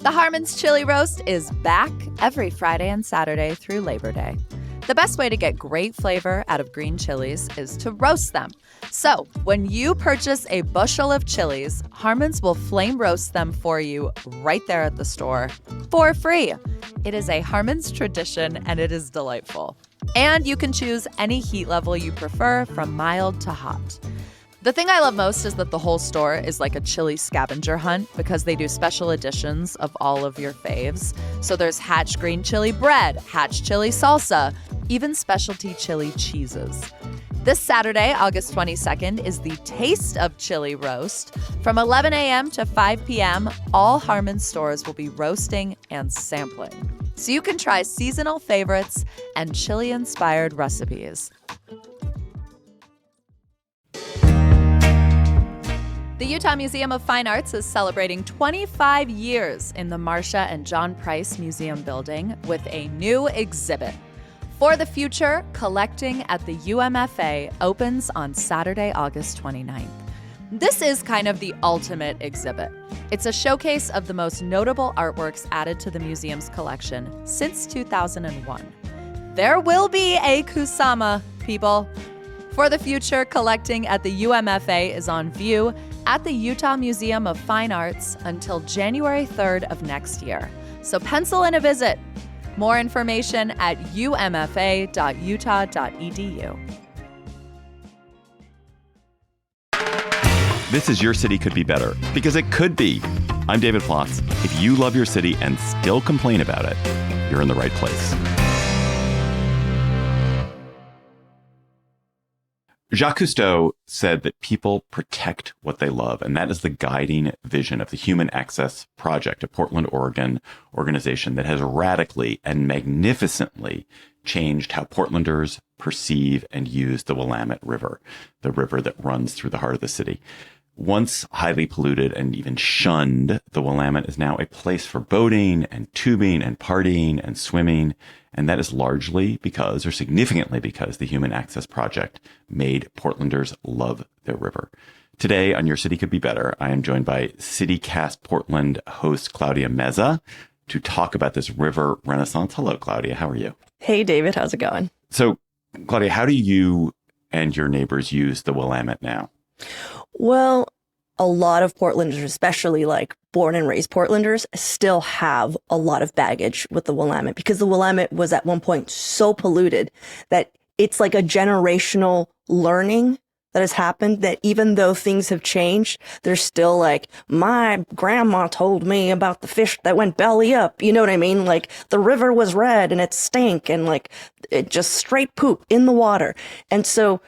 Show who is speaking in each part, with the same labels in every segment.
Speaker 1: The Harmon's Chili Roast is back every Friday and Saturday through Labor Day. The best way to get great flavor out of green chilies is to roast them. So, when you purchase a bushel of chilies, Harmon's will flame roast them for you right there at the store for free. It is a Harmon's tradition and it is delightful. And you can choose any heat level you prefer from mild to hot. The thing I love most is that the whole store is like a chili scavenger hunt because they do special editions of all of your faves. So there's Hatch green chili bread, Hatch chili salsa, even specialty chili cheeses. This Saturday, August 22nd, is the Taste of Chili Roast. From 11 a.m. to 5 p.m., all Harmon stores will be roasting and sampling. So you can try seasonal favorites and chili-inspired recipes. The Utah Museum of Fine Arts is celebrating 25 years in the Marcia and John Price Museum building with a new exhibit. For the Future, Collecting at the UMFA opens on Saturday, August 29th. This is kind of the ultimate exhibit. It's a showcase of the most notable artworks added to the museum's collection since 2001. There will be a Kusama, people. For the Future, Collecting at the UMFA is on view at the Utah Museum of Fine Arts until January 3rd of next year. So pencil in a visit. More information at umfa.utah.edu.
Speaker 2: This is Your City Could Be Better, because it could be. I'm David Plotz. If you love your city and still complain about it, you're in the right place. Jacques Cousteau said that people protect what they love, and that is the guiding vision of the Human Access Project, a Portland, Oregon organization that has radically and magnificently changed how Portlanders perceive and use the Willamette River, the river that runs through the heart of the city. Once highly polluted and even shunned, the Willamette is now a place for boating and tubing and partying and swimming. And that is largely because, or significantly because, the Human Access Project made Portlanders love their river. Today on Your City Could Be Better, I am joined by CityCast Portland host Claudia Meza to talk about this river renaissance. Hello, Claudia. How are you?
Speaker 3: Hey, David. How's it going?
Speaker 2: So, Claudia, how do you and your neighbors use the Willamette now?
Speaker 3: Well, a lot of Portlanders, especially like born and raised Portlanders, still have a lot of baggage with the Willamette because the Willamette was at one point so polluted that it's like a generational learning that has happened that even though things have changed, they're still like, my grandma told me about the fish that went belly up. You know what I mean? Like the river was red and it stank and like it just straight poop in the water. And so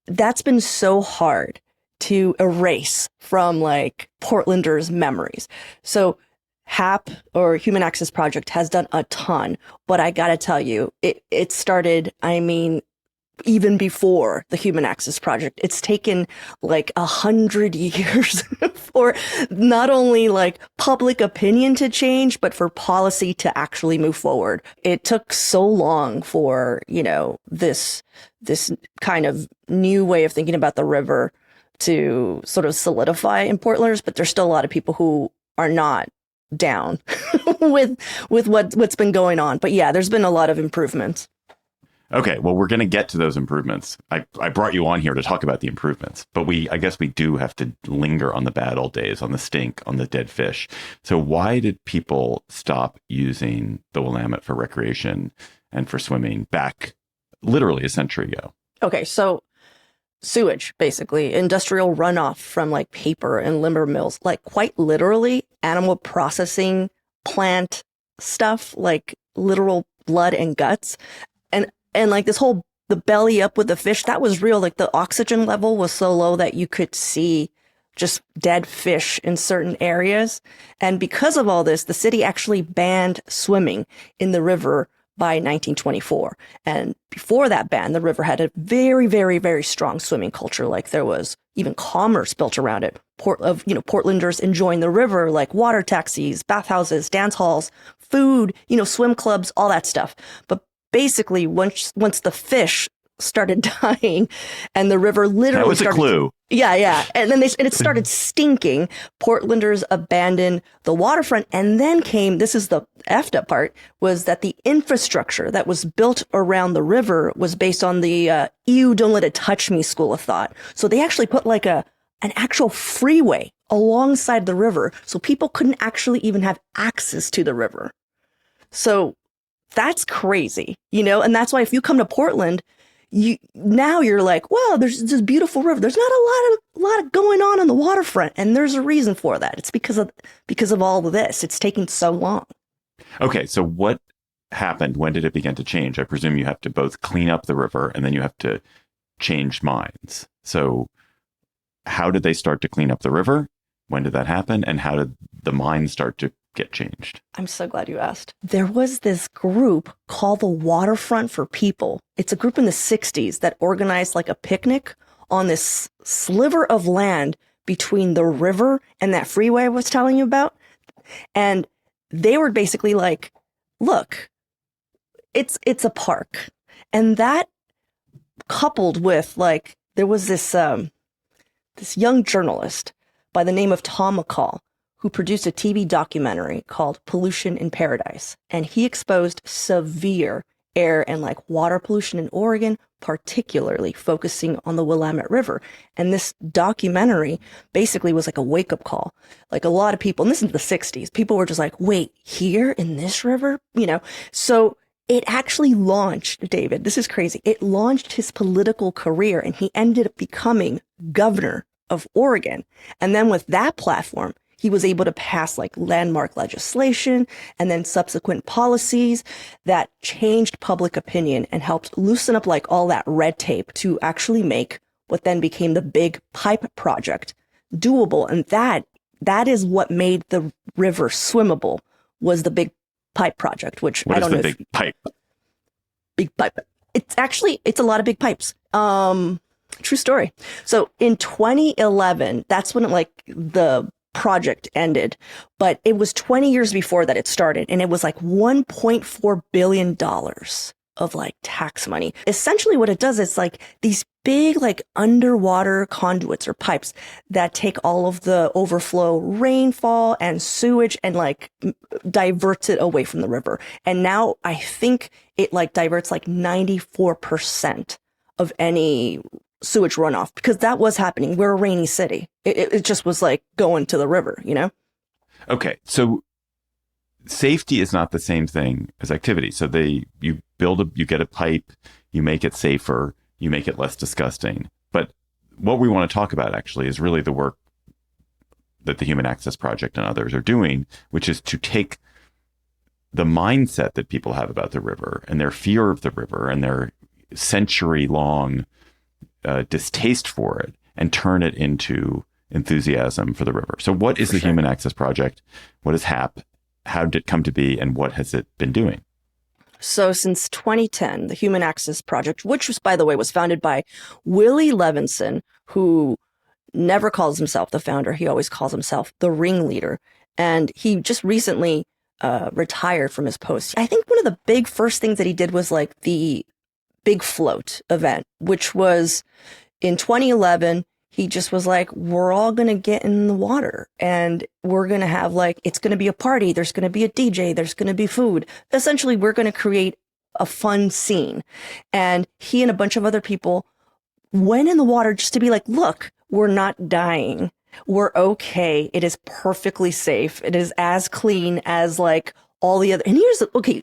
Speaker 3: that's been so hard to erase from like Portlanders' memories. So HAP or Human Access Project has done a ton, but I gotta tell you, it started, even before the Human Access Project. It's taken like 100 years for not only like public opinion to change, but for policy to actually move forward. It took so long for, this kind of new way of thinking about the river to sort of solidify in Portlanders, but there's still a lot of people who are not down with what's been going on. But yeah, there's been a lot of improvements.
Speaker 2: Okay, well, we're going to get to those improvements. I brought you on here to talk about the improvements, but I guess we do have to linger on the bad old days, on the stink, on the dead fish. So why did people stop using the Willamette for recreation and for swimming back literally a century ago?
Speaker 3: Okay, so sewage, basically, industrial runoff from like paper and lumber mills, like quite literally animal processing plant stuff, like literal blood and guts. And like this whole, the belly up with the fish, that was real. Like the oxygen level was so low that you could see just dead fish in certain areas. And because of all this, the city actually banned swimming in the river by 1924. And before that ban, the river had a very, very, very strong swimming culture. Like there was even commerce built around it. Portlanders enjoying the river, like water taxis, bathhouses, dance halls, food, swim clubs, all that stuff. But basically, once the fish started dying and the river literally
Speaker 2: That was a clue.
Speaker 3: Yeah. And then it started stinking. Portlanders abandoned the waterfront. And then this is the effed up part, was that the infrastructure that was built around the river was based on the ew, don't let it touch me school of thought. So they actually put like an actual freeway alongside the river. So people couldn't actually even have access to the river. So that's crazy, and that's why if you come to Portland, you're like, well, there's this beautiful river. There's not a lot of going on the waterfront. And there's a reason for that. It's because of all of this. It's taking so long.
Speaker 2: Okay. So what happened? When did it begin to change? I presume you have to both clean up the river and then you have to change mines. So how did they start to clean up the river? When did that happen? And how did the mines start to get changed?
Speaker 3: I'm so glad you asked. There was this group called the Waterfront for People. It's a group in the 60s that organized like a picnic on this sliver of land between the river and that freeway I was telling you about. And they were basically like, look, it's a park. And that coupled with like, there was this young journalist by the name of Tom McCall, who produced a TV documentary called Pollution in Paradise. And he exposed severe air and like water pollution in Oregon, particularly focusing on the Willamette River. And this documentary basically was like a wake-up call. Like a lot of people, and this is the 60s, people were just like, wait, here in this river? So it actually launched, David, this is crazy. It launched his political career and he ended up becoming governor of Oregon. And then with that platform, he was able to pass like landmark legislation and then subsequent policies that changed public opinion and helped loosen up like all that red tape to actually make what then became the Big Pipe Project doable. And that is what made the river swimmable, was the Big Pipe Project, which
Speaker 2: what
Speaker 3: I don't know.
Speaker 2: What is the Big Pipe?
Speaker 3: Big Pipe. It's a lot of big pipes. True story. So in 2011, that's when the project ended, but it was 20 years before that it started, and it was like $1.4 billion of like tax money. Essentially what it does is like these big like underwater conduits or pipes that take all of the overflow rainfall and sewage and like diverts it away from the river. And now I think it like diverts like 94% of any sewage runoff, because that was happening. We're a rainy city. It just was like going to the river,
Speaker 2: Okay. So safety is not the same thing as activity. So you get a pipe, you make it safer, you make it less disgusting. But what we want to talk about actually is really the work that the Human Access Project and others are doing, which is to take the mindset that people have about the river and their fear of the river and their century-long distaste for it and turn it into enthusiasm for the river. So what is the Human Access Project? What is HAP? How did it come to be? And what has it been doing?
Speaker 3: So since 2010, the Human Access Project, which was, by the way, was founded by Willie Levinson, who never calls himself the founder. He always calls himself the ringleader. And he just recently retired from his post. I think one of the big first things that he did was like the Big Float event, which was in 2011. He just was like, we're all going to get in the water and we're going to have like, it's going to be a party. There's going to be a DJ. There's going to be food. Essentially, we're going to create a fun scene. And he and a bunch of other people went in the water just to be like, look, we're not dying. We're okay. It is perfectly safe. It is as clean as like all the other. And okay,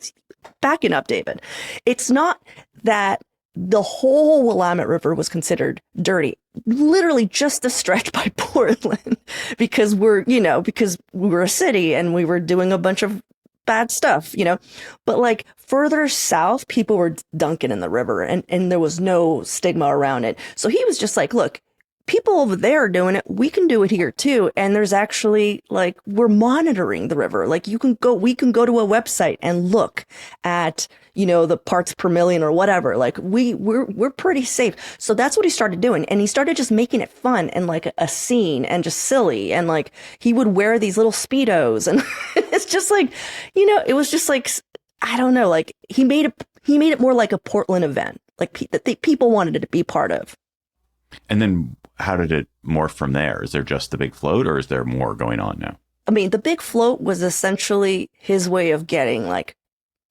Speaker 3: backing up, David. It's not that the whole Willamette River was considered dirty. Literally just the stretch by Portland, because we were a city and we were doing a bunch of bad stuff, but like further south, people were dunking in the river and there was no stigma around it. So he was just like, look, people over there are doing it. We can do it here too. And there's actually like, we're monitoring the river. Like we can go to a website and look at, the parts per million or whatever. Like we're pretty safe. So that's what he started doing. And he started just making it fun and like a scene and just silly. And like, he would wear these little Speedos and it's just like, it was just like, I don't know, like he made it more like a Portland event. like that people wanted it to be part of.
Speaker 2: And then how did it morph from there? Is there just the big float, or is there more going on now?
Speaker 3: I mean, the big float was essentially his way of getting like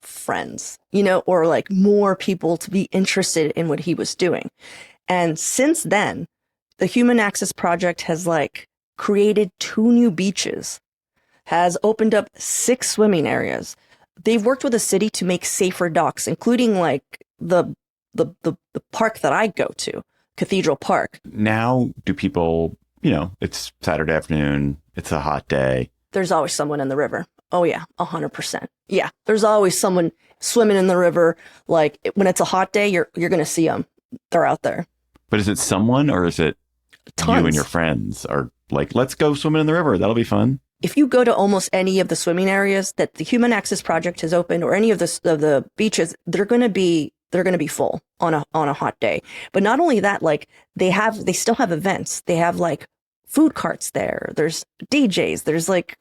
Speaker 3: friends, or like more people to be interested in what he was doing. And since then, the Human Access Project has like created 2 new beaches, has opened up 6 swimming areas. They've worked with the city to make safer docks, including like the park that I go to, Cathedral Park.
Speaker 2: Now, do people, it's Saturday afternoon, it's a hot day.
Speaker 3: There's always someone in the river. Oh yeah, 100%. Yeah, there's always someone swimming in the river. Like when it's a hot day, you're going to see them. They're out there.
Speaker 2: But is it someone, or is it
Speaker 3: Tons.
Speaker 2: You and your friends are like, let's go swimming in the river. That'll be fun.
Speaker 3: If you go to almost any of the swimming areas that the Human Access Project has opened, or any of the beaches, they're going to be full on a hot day. But not only that, like they still have events. They have like food carts there. There's DJs. There's like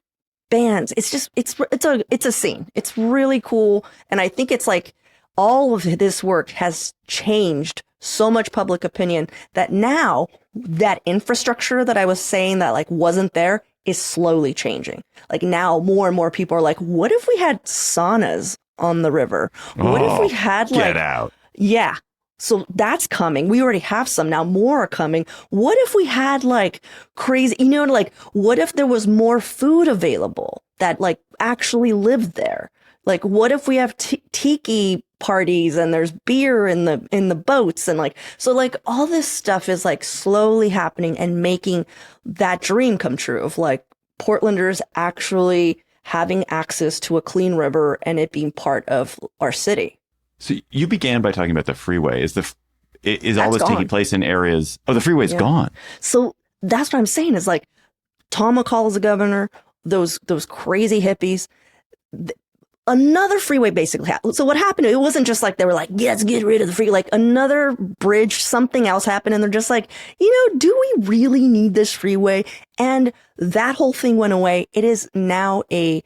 Speaker 3: bands. It's a scene. It's really cool. And I think it's like all of this work has changed so much public opinion that now that infrastructure that I was saying that like wasn't there is slowly changing. Like now more and more people are like, what if we had saunas on the river? What if we had like,
Speaker 2: get out.
Speaker 3: Yeah. So that's coming. We already have some now. More are coming. What if we had like crazy, like what if there was more food available that like actually lived there? Like what if we have tiki parties and there's beer in the boats, and like, so like all this stuff is like slowly happening and making that dream come true of like Portlanders actually having access to a clean river and it being part of our city.
Speaker 2: So you began by talking about the freeway. Is all
Speaker 3: That's
Speaker 2: this
Speaker 3: gone.
Speaker 2: taking place in areas? Oh, the freeway's gone. So
Speaker 3: that's what I'm saying is like Tom McCall is the governor, those crazy hippies. Another freeway basically happened. So what happened, it wasn't just like they were like, yeah, let's get rid of the freeway. Like another bridge, something else happened. And they're just like, do we really need this freeway? And that whole thing went away. It is now a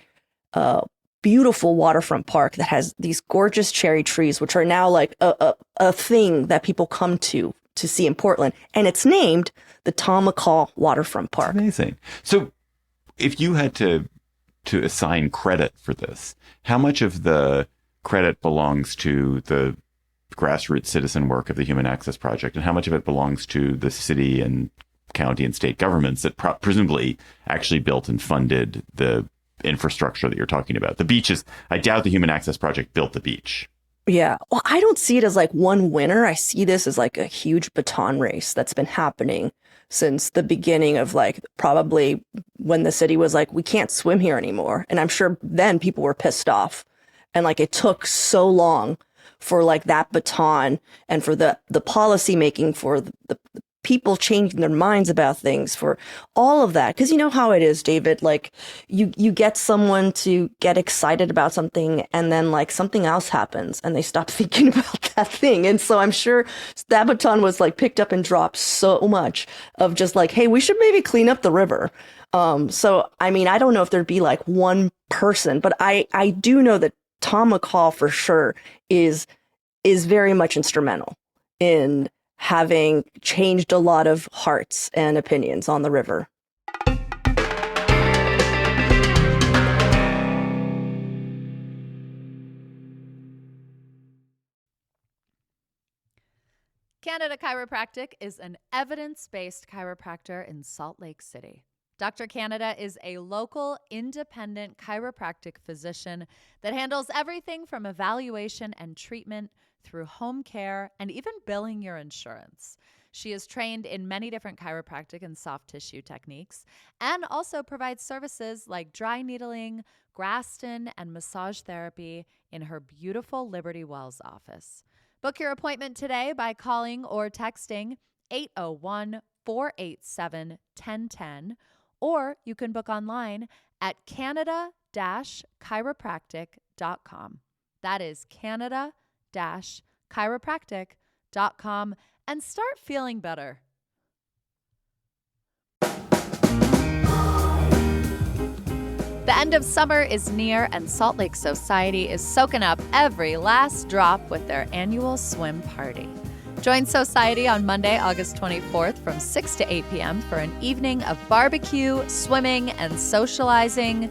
Speaker 3: beautiful waterfront park that has these gorgeous cherry trees, which are now like a thing that people come to see in Portland. And it's named the Tom McCall Waterfront Park.
Speaker 2: That's amazing. So if you had to assign credit for this, how much of the credit belongs to the grassroots citizen work of the Human Access Project, and how much of it belongs to the city and county and state governments that presumably actually built and funded the infrastructure that you're talking about? The beaches, I doubt the Human Access Project built the beach.
Speaker 3: Yeah. Well, I don't see it as like one winner. I see this as like a huge baton race that's been happening since the beginning of like probably when the city was like, we can't swim here anymore. And I'm sure then people were pissed off. And like it took so long for like that baton and for the policy making, for the people changing their minds about things, for all of that. Because you know how it is, David, like you get someone to get excited about something and then like something else happens and they stop thinking about that thing. And so I'm sure that baton was like picked up and dropped so much of just like, hey, we should maybe clean up the river. So, I mean, I don't know if there'd be like one person, but I do know that Tom McCall for sure is very much instrumental in having changed a lot of hearts and opinions on the river.
Speaker 1: Canada Chiropractic is an evidence-based chiropractor in Salt Lake City. Dr. Canada is a local, independent chiropractic physician that handles everything from evaluation and treatment through home care and even billing your insurance. She is trained in many different chiropractic and soft tissue techniques and also provides services like dry needling, Graston, and massage therapy in her beautiful Liberty Wells office. Book your appointment today by calling or texting 801-487-1010, or you can book online at canada-chiropractic.com. That is canada-chiropractic.com, and start feeling better. The end of summer is near, and Salt Lake Society is soaking up every last drop with their annual swim party. Join Society on Monday, August 24th from 6 to 8 p.m. for an evening of barbecue, swimming, and socializing.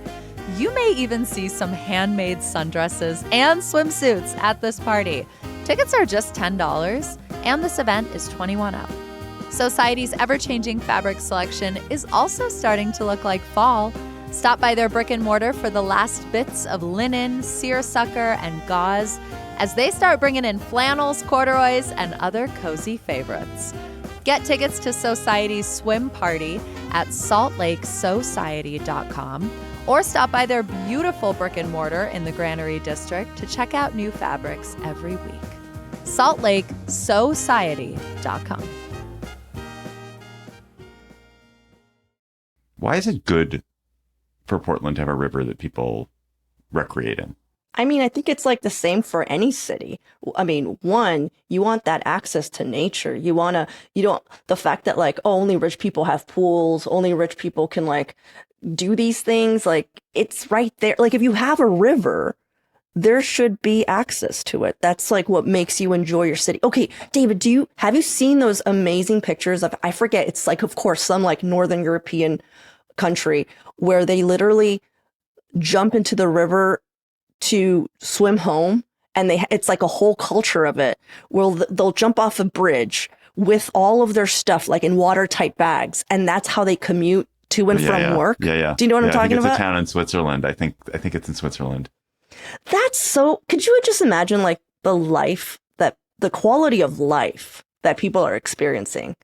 Speaker 1: You may even see some handmade sundresses and swimsuits at this party. Tickets are just $10, and this event is 21 up. Society's ever-changing fabric selection is also starting to look like fall. Stop by their brick and mortar for the last bits of linen, seersucker, and gauze as they start bringing in flannels, corduroys, and other cozy favorites. Get tickets to Society's swim party at saltlakesociety.com or stop by their beautiful brick and mortar in the Granary District to check out new fabrics every week. saltlakesociety.com.
Speaker 2: Why is it good for Portland to have a river that people recreate in?
Speaker 3: I mean, I think it's like the same for any city. I mean, one, you want that access to nature. The fact that like, oh, only rich people have pools, only rich people can like do these things. Like, it's right there. Like, if you have a river, there should be access to it. That's like what makes you enjoy your city. Okay, David, have you seen those amazing pictures of, I forget, it's like, of course, some like Northern European country where they literally jump into the river to swim home, and it's like a whole culture of it where they'll jump off a bridge with all of their stuff like in watertight bags, and that's how they commute to and from work.
Speaker 2: Yeah.
Speaker 3: Do you know what I'm talking about?
Speaker 2: It's a town in Switzerland. I think it's in Switzerland.
Speaker 3: That's so. Could you just imagine like the quality of life that people are experiencing?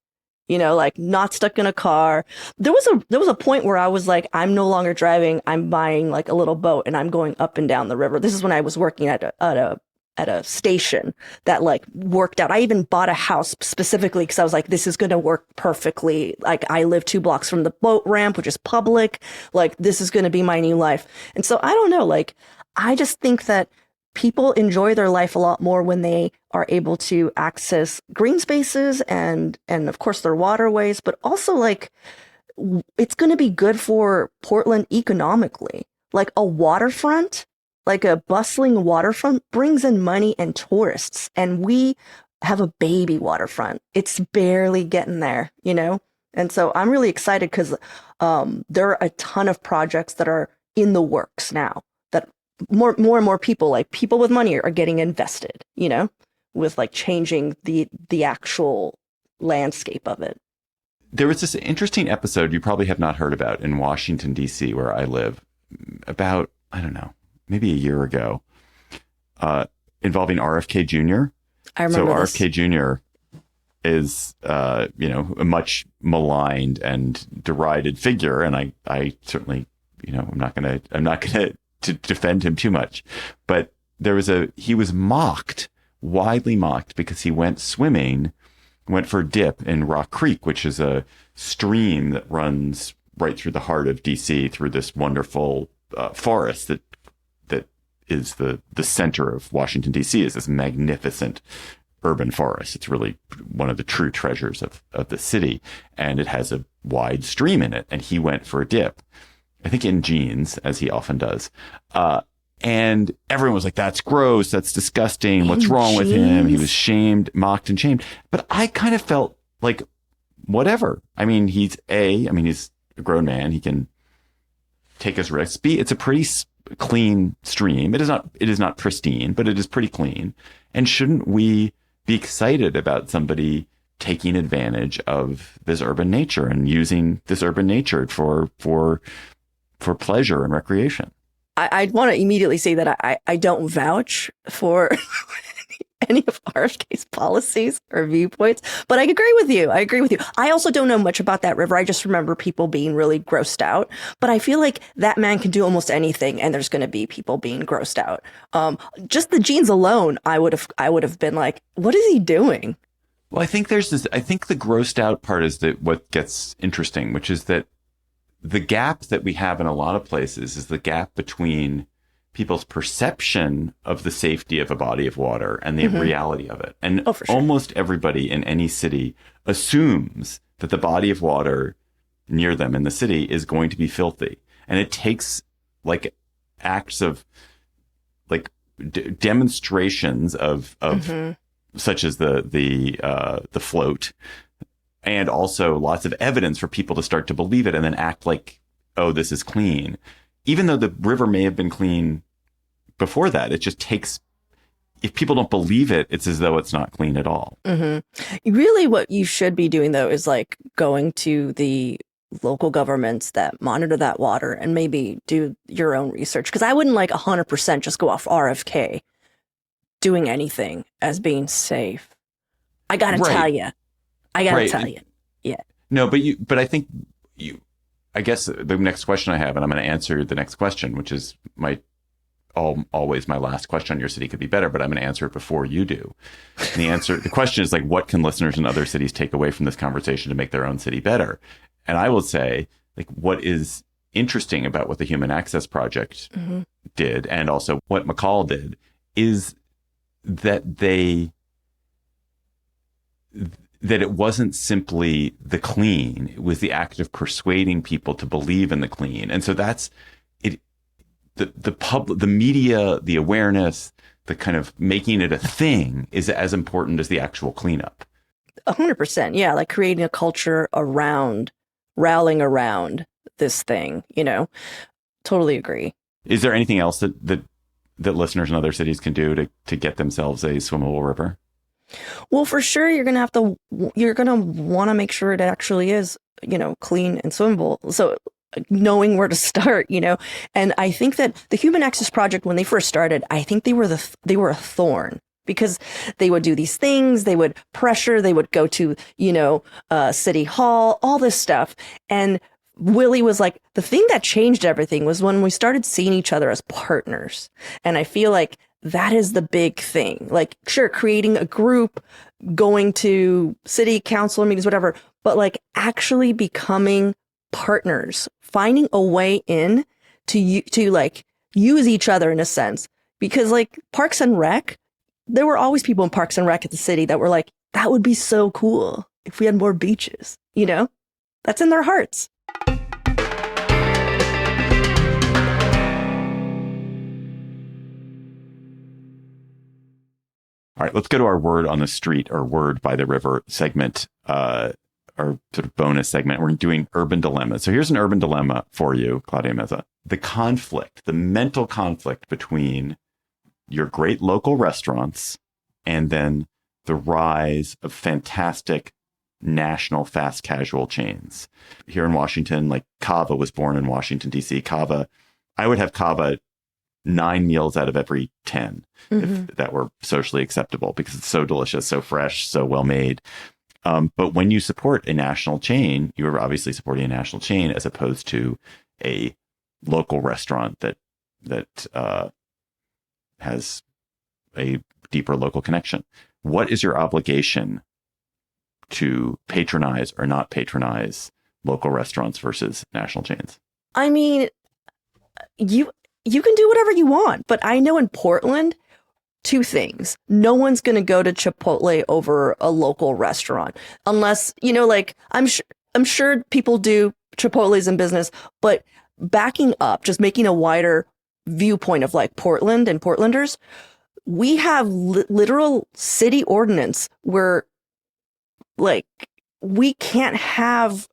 Speaker 3: You know, like not stuck in a car. There was a point where I was like, I'm no longer driving. I'm buying like a little boat and I'm going up and down the river. This is when I was working at a station that like worked out. I even bought a house specifically because I was like, this is going to work perfectly. Like, I live 2 blocks from the boat ramp, which is public. Like, this is going to be my new life. And so I don't know, like, I just think that people enjoy their life a lot more when they are able to access green spaces and of course their waterways, but also like it's going to be good for Portland economically. Like a waterfront, like a bustling waterfront brings in money and tourists, and we have a baby waterfront. It's barely getting there, you know? And so I'm really excited because there are a ton of projects that are in the works now that more and more people, like people with money, are getting invested, you know, with like changing the actual landscape of it.
Speaker 2: There was this interesting episode you probably have not heard about in Washington, D.C., where I live, about, I don't know, maybe a year ago, involving RFK Jr.
Speaker 3: I remember this.
Speaker 2: RFK Jr. is, a much maligned and derided figure. And I certainly, I'm not going to defend him too much. But he was widely mocked because he went for a dip in Rock Creek, which is a stream that runs right through the heart of DC through this wonderful forest that is the center of Washington, DC, is this magnificent urban forest. It's really one of the true treasures of the city. And it has a wide stream in it. And he went for a dip, I think in jeans, as he often does. And everyone was like, that's gross. That's disgusting. What's wrong with him? He was mocked and shamed. But I kind of felt like, whatever. I mean, he's a grown man. He can take his risks. B, it's a pretty clean stream. It is not pristine, but it is pretty clean. And shouldn't we be excited about somebody taking advantage of this urban nature and using this urban nature for pleasure and recreation?
Speaker 3: I want to immediately say that I don't vouch for any of RFK's policies or viewpoints, but I agree with you. I also don't know much about that river. I just remember people being really grossed out, but I feel like that man can do almost anything, and there's going to be people being grossed out. Just the jeans alone, I would have been like, what is he doing?
Speaker 2: Well, I think the grossed out part is what gets interesting, which is that the gap that we have in a lot of places is the gap between people's perception of the safety of a body of water and the reality of it. And
Speaker 3: for sure.
Speaker 2: Almost everybody in any city assumes that the body of water near them in the city is going to be filthy. And it takes like acts of like demonstrations of such as the float, and also lots of evidence for people to start to believe it and then act like, oh, this is clean, even though the river may have been clean before that. It just takes, if people don't believe it, it's as though it's not clean at all.
Speaker 3: Really, what you should be doing, though, is like going to the local governments that monitor that water and maybe do your own research. Because I wouldn't like 100% just go off RFK doing anything as being safe. I gotta tell you. Yeah.
Speaker 2: No, but I think I guess the next question I have, and I'm going to answer the next question, which is always my last question on your city could be better, but I'm going to answer it before you do. And the question is like, what can listeners in other cities take away from this conversation to make their own city better? And I will say, like, what is interesting about what the Human Access Project did, and also what McCall did, is that that it wasn't simply the clean, it was the act of persuading people to believe in the clean. And so that's it. The media, the awareness, the kind of making it a thing is as important as the actual cleanup.
Speaker 3: 100%. Yeah. Like creating a culture around, rallying around this thing, totally agree.
Speaker 2: Is there anything else that listeners in other cities can do to get themselves a swimmable river?
Speaker 3: Well, for sure, you're going to want to make sure it actually is, clean and swimmable. So knowing where to start, and I think that the Human Access Project, when they first started, I think they were a thorn, because they would do these things, they would pressure, they would go to, City Hall, all this stuff. And Willie was like, the thing that changed everything was when we started seeing each other as partners. And I feel like that is the big thing. Like, sure, creating a group, going to city council meetings, whatever, but like actually becoming partners, finding a way in to like use each other in a sense. Because like Parks and Rec, there were always people in Parks and Rec at the city that were like, that would be so cool if we had more beaches, that's in their hearts.
Speaker 2: All right, let's go to our word on the street, or word by the river segment, our sort of bonus segment. We're doing urban dilemmas. So here's an urban dilemma for you, Claudia Meza. The mental conflict between your great local restaurants and then the rise of fantastic national fast casual chains. Here in Washington, like Cava was born in Washington, D.C. Cava, I would have Cava 9 meals out of every 10 if that were socially acceptable, because it's so delicious, so fresh, so well made. But when you support a national chain, you are obviously supporting a national chain as opposed to a local restaurant that has a deeper local connection. What is your obligation to patronize or not patronize local restaurants versus national chains?
Speaker 3: I mean, you can do whatever you want, but I know in Portland, 2 things. No one's going to go to Chipotle over a local restaurant unless, like I'm sure people do. Chipotle's in business, but backing up, just making a wider viewpoint of like Portland and Portlanders, we have literal city ordinance where like we can't have,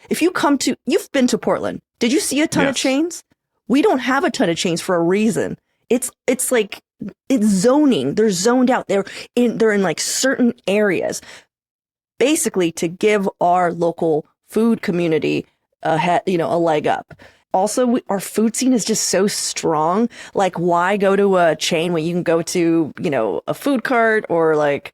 Speaker 3: if you've been to Portland, did you see a ton of chains? We don't have a ton of chains for a reason. It's like, it's zoning. They're zoned out. They're in like certain areas, basically to give our local food community a leg up. Also, our food scene is just so strong. Like, why go to a chain when you can go to, a food cart or like,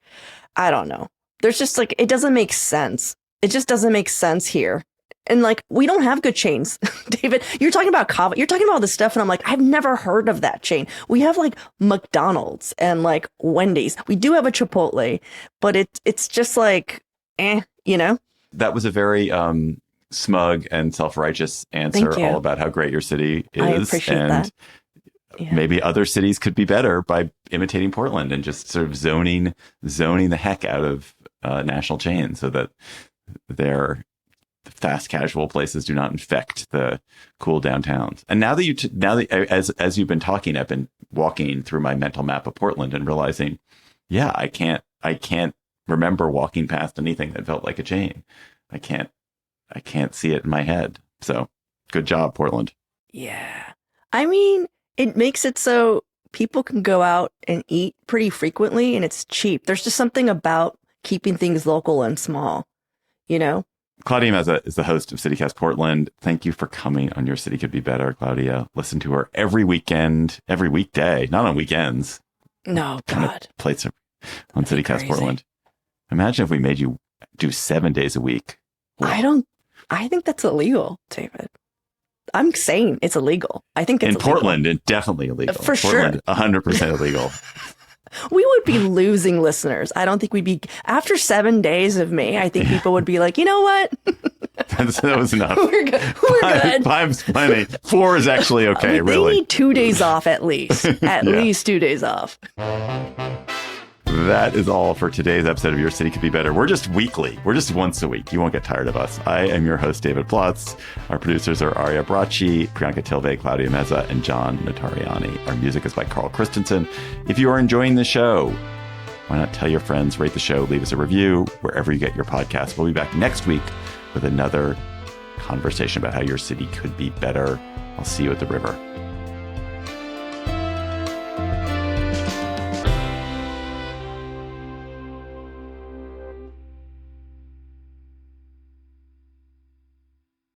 Speaker 3: I don't know. There's just like, it doesn't make sense. It just doesn't make sense here. And like, we don't have good chains. David, you're talking about Cava. You're talking about all this stuff. And I'm like, I've never heard of that chain. We have like McDonald's and like Wendy's. We do have a Chipotle, but it's just like, That
Speaker 2: was a very smug and self-righteous answer all about how great your city is.
Speaker 3: I appreciate that.
Speaker 2: Yeah. Maybe other cities could be better by imitating Portland and just sort of zoning the heck out of national chains so that they're fast casual places do not infect the cool downtowns. And now that as you've been talking, I've been walking through my mental map of Portland and realizing, yeah, I can't remember walking past anything that felt like a chain. I can't see it in my head. So good job, Portland.
Speaker 3: Yeah. I mean, it makes it so people can go out and eat pretty frequently and it's cheap. There's just something about keeping things local and small, you know?
Speaker 2: Claudia Meza is the host of CityCast Portland. Thank you for coming on Your City Could Be Better, Claudia. Listen to her every weekend, every weekday, not on weekends.
Speaker 3: No, God.
Speaker 2: Plates on CityCast Portland. Imagine if we made you do 7 days a week. Wow.
Speaker 3: I think that's illegal, David. I'm saying it's illegal. I think it's
Speaker 2: in
Speaker 3: illegal.
Speaker 2: Portland, it's definitely illegal.
Speaker 3: For
Speaker 2: Portland,
Speaker 3: sure.
Speaker 2: 100% illegal.
Speaker 3: We would be losing listeners. I don't think we'd be, after 7 days of me, I think people would be like, you know what?
Speaker 2: That was enough.
Speaker 3: We're good.
Speaker 2: Five's plenty. 4 is actually okay, really.
Speaker 3: They need 2 days off at least. At least 2 days off.
Speaker 2: That is all for today's episode of Your City Could Be Better. We're just weekly. We're just once a week. You won't get tired of us. I am your host, David Plotz. Our producers are Arya Bracci, Priyanka Tilve, Claudia Meza, and John Notariani. Our music is by Carl Christensen. If you are enjoying the show, why not tell your friends, rate the show, leave us a review wherever you get your podcasts. We'll be back next week with another conversation about how your city could be better. I'll see you at the river.